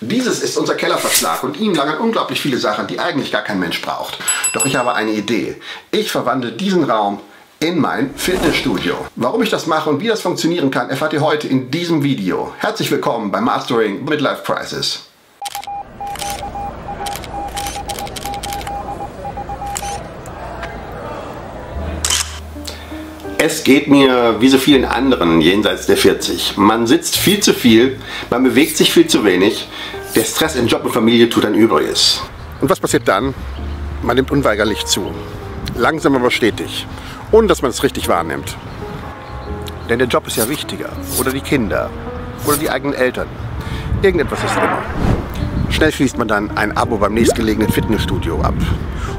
Dieses ist unser Kellerverschlag und ihm lagern unglaublich viele Sachen, die eigentlich gar kein Mensch braucht. Doch ich habe eine Idee. Ich verwandle diesen Raum in mein Fitnessstudio. Warum ich das mache und wie das funktionieren kann, erfahrt ihr heute in diesem Video. Herzlich willkommen bei Mastering Midlife Crisis. Es geht mir wie so vielen anderen jenseits der 40. Man sitzt viel zu viel, man bewegt sich viel zu wenig, der Stress in Job und Familie tut ein Übriges. Und was passiert dann? Man nimmt unweigerlich zu. Langsam aber stetig. Ohne dass man es richtig wahrnimmt. Denn der Job ist ja wichtiger. Oder die Kinder. Oder die eigenen Eltern. Irgendetwas ist immer. Schnell schließt man dann ein Abo beim nächstgelegenen Fitnessstudio ab.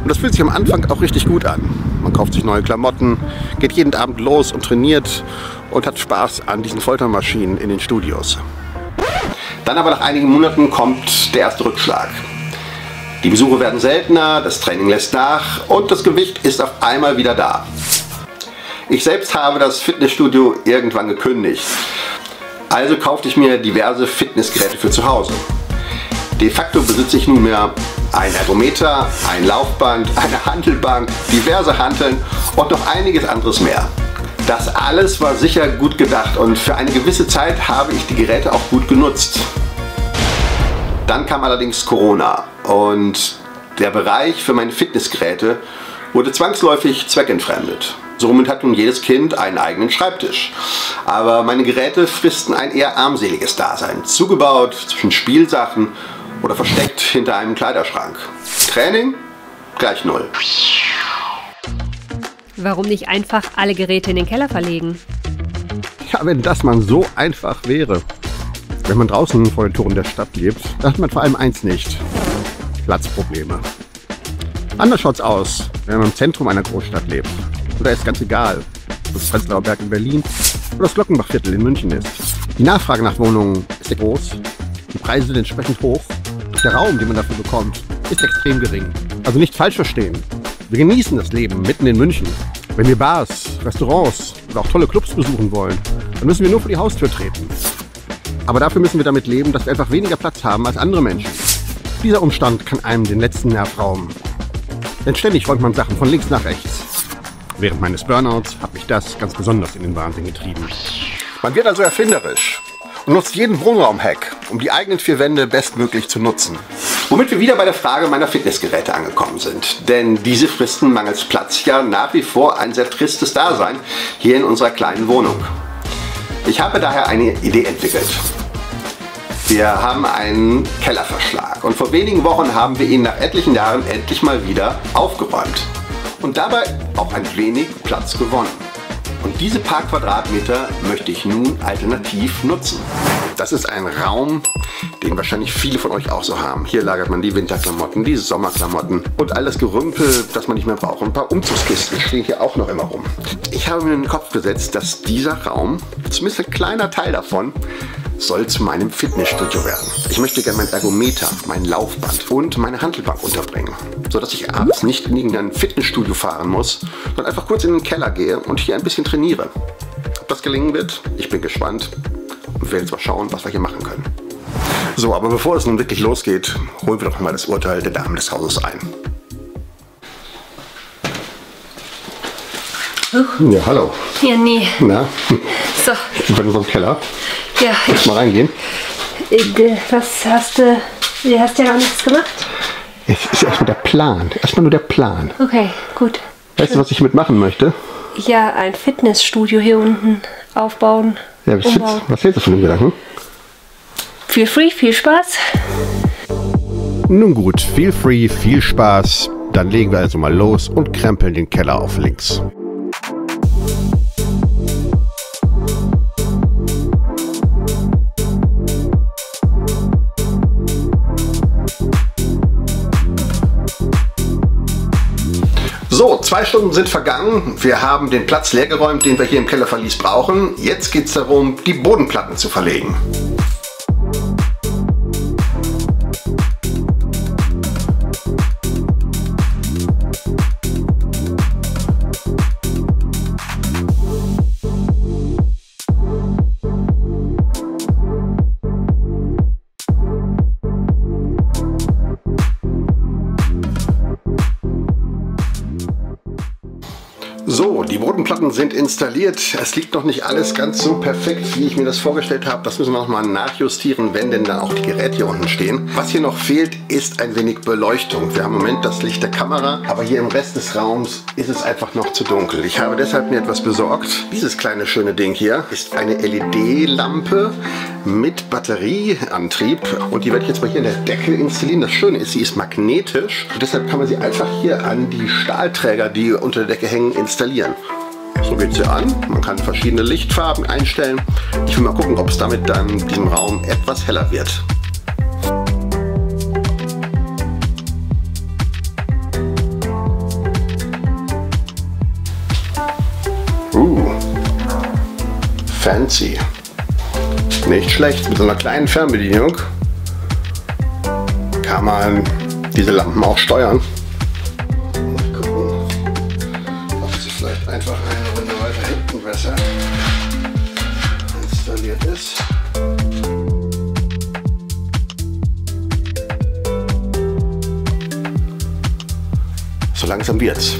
Und das fühlt sich am Anfang auch richtig gut an. Man kauft sich neue Klamotten, geht jeden Abend los und trainiert und hat Spaß an diesen Foltermaschinen in den Studios. Dann aber nach einigen Monaten kommt der erste Rückschlag. Die Besuche werden seltener, das Training lässt nach und das Gewicht ist auf einmal wieder da. Ich selbst habe das Fitnessstudio irgendwann gekündigt. Also kaufte ich mir diverse Fitnessgeräte für zu Hause. De facto besitze ich nunmehr ein Ergometer, ein Laufband, eine Hantelbank, diverse Hanteln und noch einiges anderes mehr. Das alles war sicher gut gedacht und für eine gewisse Zeit habe ich die Geräte auch gut genutzt. Dann kam allerdings Corona und der Bereich für meine Fitnessgeräte wurde zwangsläufig zweckentfremdet. Somit hat nun jedes Kind einen eigenen Schreibtisch. Aber meine Geräte fristen ein eher armseliges Dasein, zugebaut zwischen Spielsachen oder versteckt hinter einem Kleiderschrank. Training? Gleich null. Warum nicht einfach alle Geräte in den Keller verlegen? Ja, wenn das mal so einfach wäre. Wenn man draußen vor den Toren der Stadt lebt, dann hat man vor allem eins nicht: Platzprobleme. Anders schaut's aus, wenn man im Zentrum einer Großstadt lebt. Und da ist ganz egal, ob das Prenzlauer Berg in Berlin oder das Glockenbachviertel in München ist. Die Nachfrage nach Wohnungen ist sehr groß, die Preise sind entsprechend hoch. Der Raum, den man dafür bekommt, ist extrem gering. Also nicht falsch verstehen. Wir genießen das Leben mitten in München. Wenn wir Bars, Restaurants oder auch tolle Clubs besuchen wollen, dann müssen wir nur vor die Haustür treten. Aber dafür müssen wir damit leben, dass wir einfach weniger Platz haben als andere Menschen. Dieser Umstand kann einem den letzten Nerv rauben. Denn ständig räumt man Sachen von links nach rechts. Während meines Burnouts hat mich das ganz besonders in den Wahnsinn getrieben. Man wird also erfinderisch und nutzt jeden Wohnraum-Hack, um die eigenen vier Wände bestmöglich zu nutzen. Womit wir wieder bei der Frage meiner Fitnessgeräte angekommen sind. Denn diese fristen mangels Platz ja nach wie vor ein sehr tristes Dasein hier in unserer kleinen Wohnung. Ich habe daher eine Idee entwickelt. Wir haben einen Kellerverschlag und vor wenigen Wochen haben wir ihn nach etlichen Jahren endlich mal wieder aufgeräumt. Und dabei auch ein wenig Platz gewonnen. Und diese paar Quadratmeter möchte ich nun alternativ nutzen. Das ist ein Raum, den wahrscheinlich viele von euch auch so haben. Hier lagert man die Winterklamotten, die Sommerklamotten und all das Gerümpel, das man nicht mehr braucht. Und ein paar Umzugskisten stehen hier auch noch immer rum. Ich habe mir in den Kopf gesetzt, dass dieser Raum, zumindest ein kleiner Teil davon, soll zu meinem Fitnessstudio werden. Ich möchte gerne mein Ergometer, mein Laufband und meine Hantelbank unterbringen, sodass ich abends nicht in irgendein Fitnessstudio fahren muss, sondern einfach kurz in den Keller gehe und hier ein bisschen trainiere. Ob das gelingen wird? Ich bin gespannt und wir werden jetzt mal schauen, was wir hier machen können. So, aber bevor es nun wirklich losgeht, holen wir doch mal das Urteil der Damen des Hauses ein. Ja, hallo. Ja, nee. Na? So. Ich bin in unserem Keller. Ja, Willst du mal reingehen? Was hast du? Du hast ja gar nichts gemacht. Es ist erstmal der Plan. Erstmal nur der Plan. Okay, gut. Weißt du, was ich mitmachen möchte? Ja, ein Fitnessstudio hier unten aufbauen. Ja, umbauen. was hältst du von dem Gedanken? Feel free, viel Spaß. Nun gut, feel free, viel Spaß. Dann legen wir also mal los und krempeln den Keller auf links. So, 2 Stunden sind vergangen. Wir haben den Platz leergeräumt, den wir hier im Kellerverlies brauchen. Jetzt geht es darum, die Bodenplatten zu verlegen. So, die Bodenplatten sind installiert. Es liegt noch nicht alles ganz so perfekt, wie ich mir das vorgestellt habe. Das müssen wir noch mal nachjustieren, wenn denn dann auch die Geräte hier unten stehen. Was hier noch fehlt, ist ein wenig Beleuchtung. Wir haben im Moment das Licht der Kamera, aber hier im Rest des Raums ist es einfach noch zu dunkel. Ich habe deshalb mir etwas besorgt. Dieses kleine schöne Ding hier ist eine LED-Lampe mit Batterieantrieb und die werde ich jetzt mal hier in der Decke installieren. Das Schöne ist, sie ist magnetisch und deshalb kann man sie einfach hier an die Stahlträger, die unter der Decke hängen, installieren. So geht sie an. Man kann verschiedene Lichtfarben einstellen. Ich will mal gucken, ob es damit dann in diesem Raum etwas heller wird. Fancy. Nicht schlecht. Mit so einer kleinen Fernbedienung kann man diese Lampen auch steuern. Mal gucken, ob sie vielleicht einfach eine Runde weiter hinten besser installiert ist. So langsam wird's.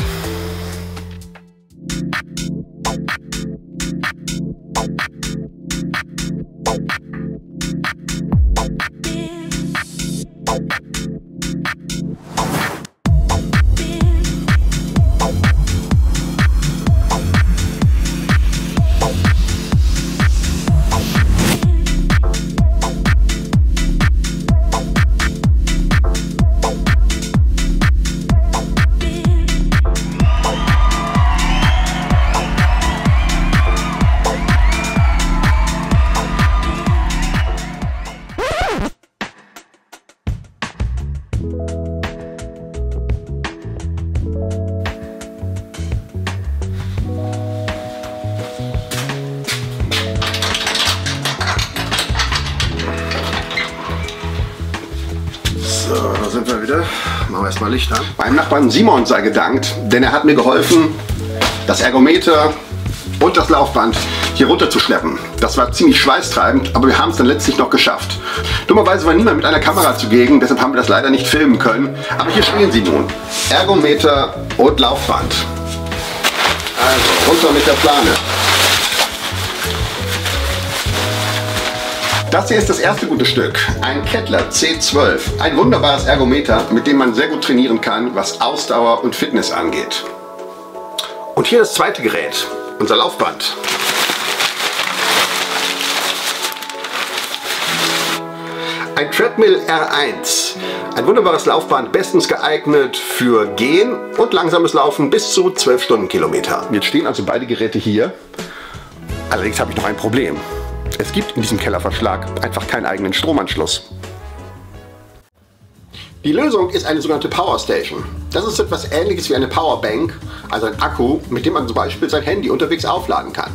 So, da sind wir wieder. Machen wir erstmal Licht an. Meinem Nachbarn Simon sei gedankt, denn er hat mir geholfen, das Ergometer und das Laufband hier runter zu schleppen. Das war ziemlich schweißtreibend, aber wir haben es dann letztlich noch geschafft. Dummerweise war niemand mit einer Kamera zugegen, deshalb haben wir das leider nicht filmen können. Aber hier stehen sie nun. Ergometer und Laufband. Also, runter mit der Plane. Das hier ist das erste gute Stück, ein Kettler C12, ein wunderbares Ergometer, mit dem man sehr gut trainieren kann, was Ausdauer und Fitness angeht. Und hier das zweite Gerät, unser Laufband. Ein Treadmill R1, ein wunderbares Laufband, bestens geeignet für Gehen und langsames Laufen bis zu 12 Stundenkilometer. Jetzt stehen also beide Geräte hier, allerdings habe ich noch ein Problem. Es gibt in diesem Kellerverschlag einfach keinen eigenen Stromanschluss. Die Lösung ist eine sogenannte Power Station. Das ist etwas Ähnliches wie eine Powerbank, also ein Akku, mit dem man zum Beispiel sein Handy unterwegs aufladen kann.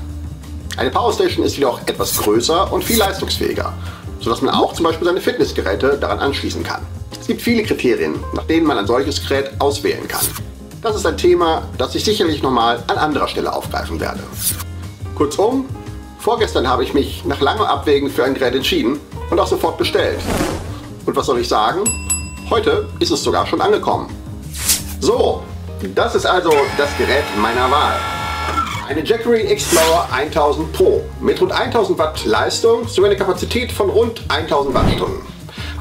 Eine Power Station ist jedoch etwas größer und viel leistungsfähiger, sodass man auch zum Beispiel seine Fitnessgeräte daran anschließen kann. Es gibt viele Kriterien, nach denen man ein solches Gerät auswählen kann. Das ist ein Thema, das ich sicherlich nochmal an anderer Stelle aufgreifen werde. Kurzum, vorgestern habe ich mich nach langem Abwägen für ein Gerät entschieden und auch sofort bestellt. Und was soll ich sagen? Heute ist es sogar schon angekommen. So, das ist also das Gerät meiner Wahl. Eine Jackery Explorer 1000 Pro mit rund 1000 Watt Leistung sowie eine Kapazität von rund 1000 Wattstunden.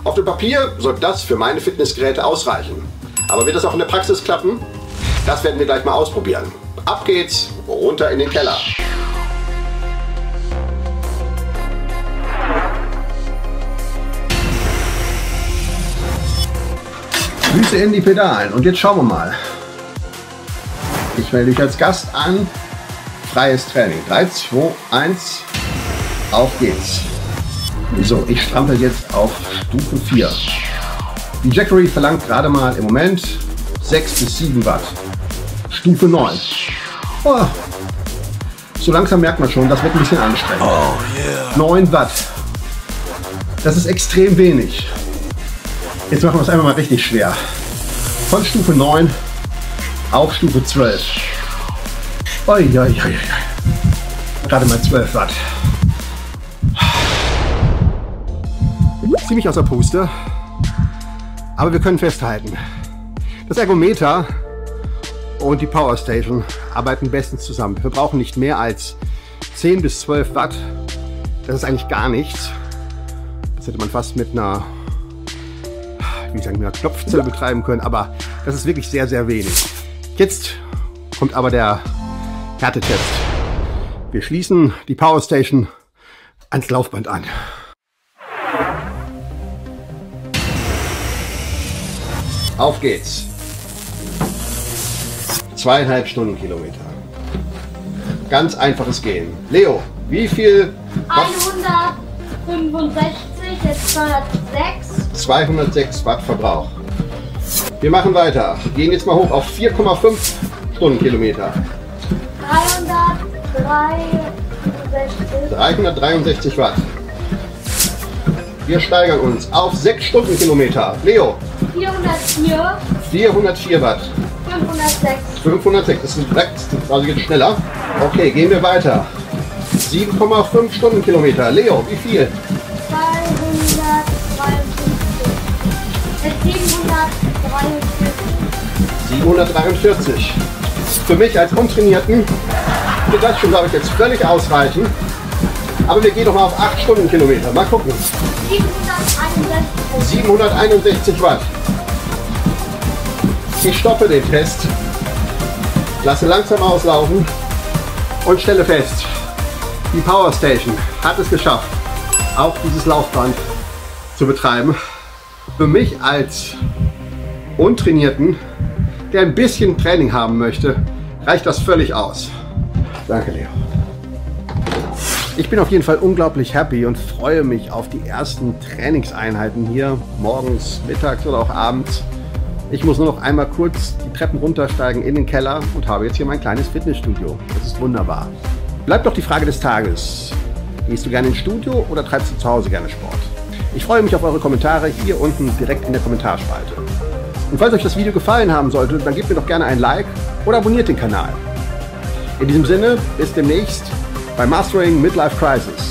Auf dem Papier sollte das für meine Fitnessgeräte ausreichen. Aber wird das auch in der Praxis klappen? Das werden wir gleich mal ausprobieren. Ab geht's, runter in den Keller. Füße in die Pedalen und jetzt schauen wir mal. Ich melde dich als Gast an. Freies Training. 3, 2, 1. Auf geht's. So, ich strampel jetzt auf Stufe 4. Die Jackery verlangt gerade mal im Moment 6 bis 7 Watt. Stufe 9. Oh, so langsam merkt man schon, das wird ein bisschen anstrengend. Oh, yeah. 9 Watt. Das ist extrem wenig. Jetzt machen wir es einfach mal richtig schwer. Von Stufe 9 auf Stufe 12. Oi, oi, oi, oi. Gerade mal 12 Watt. Ziemlich außer Puste. Aber wir können festhalten. Das Ergometer und die Power Station arbeiten bestens zusammen. Wir brauchen nicht mehr als 10 bis 12 Watt. Das ist eigentlich gar nichts. Das hätte man fast mit einer, mit einer Knopfzelle betreiben können, aber das ist wirklich sehr, sehr wenig. Jetzt kommt aber der Härtetest. Wir schließen die Power Station ans Laufband an. Auf geht's. 2,5 Stundenkilometer. Ganz einfaches Gehen. Leo, wie viel? 165, jetzt 206. 206 Watt Verbrauch. Wir machen weiter. Gehen jetzt mal hoch auf 4,5 Stundenkilometer. 363 Watt. Wir steigern uns auf 6 Stundenkilometer. Leo. 404. 404 Watt. 506. 506, das ist direkt, also geht schneller. Okay, gehen wir weiter. 7,5 Stundenkilometer. Leo, wie viel? 743. Für mich als Untrainierten wird das schon, glaube ich, jetzt völlig ausreichen. Aber wir gehen noch mal auf 8 Stundenkilometer. Mal gucken. 761 Watt. Ich stoppe den Test, lasse langsam auslaufen und stelle fest, die Power Station hat es geschafft, auch dieses Laufband zu betreiben. Für mich als Untrainierten, der ein bisschen Training haben möchte, reicht das völlig aus. Danke, Leo. Ich bin auf jeden Fall unglaublich happy und freue mich auf die ersten Trainingseinheiten hier, morgens, mittags oder auch abends. Ich muss nur noch einmal kurz die Treppen runtersteigen in den Keller und habe jetzt hier mein kleines Fitnessstudio. Das ist wunderbar. Bleibt doch die Frage des Tages. Gehst du gerne ins Studio oder treibst du zu Hause gerne Sport? Ich freue mich auf eure Kommentare hier unten direkt in der Kommentarspalte. Und falls euch das Video gefallen haben sollte, dann gebt mir doch gerne ein Like oder abonniert den Kanal. In diesem Sinne, bis demnächst bei Mastering Midlife Crisis.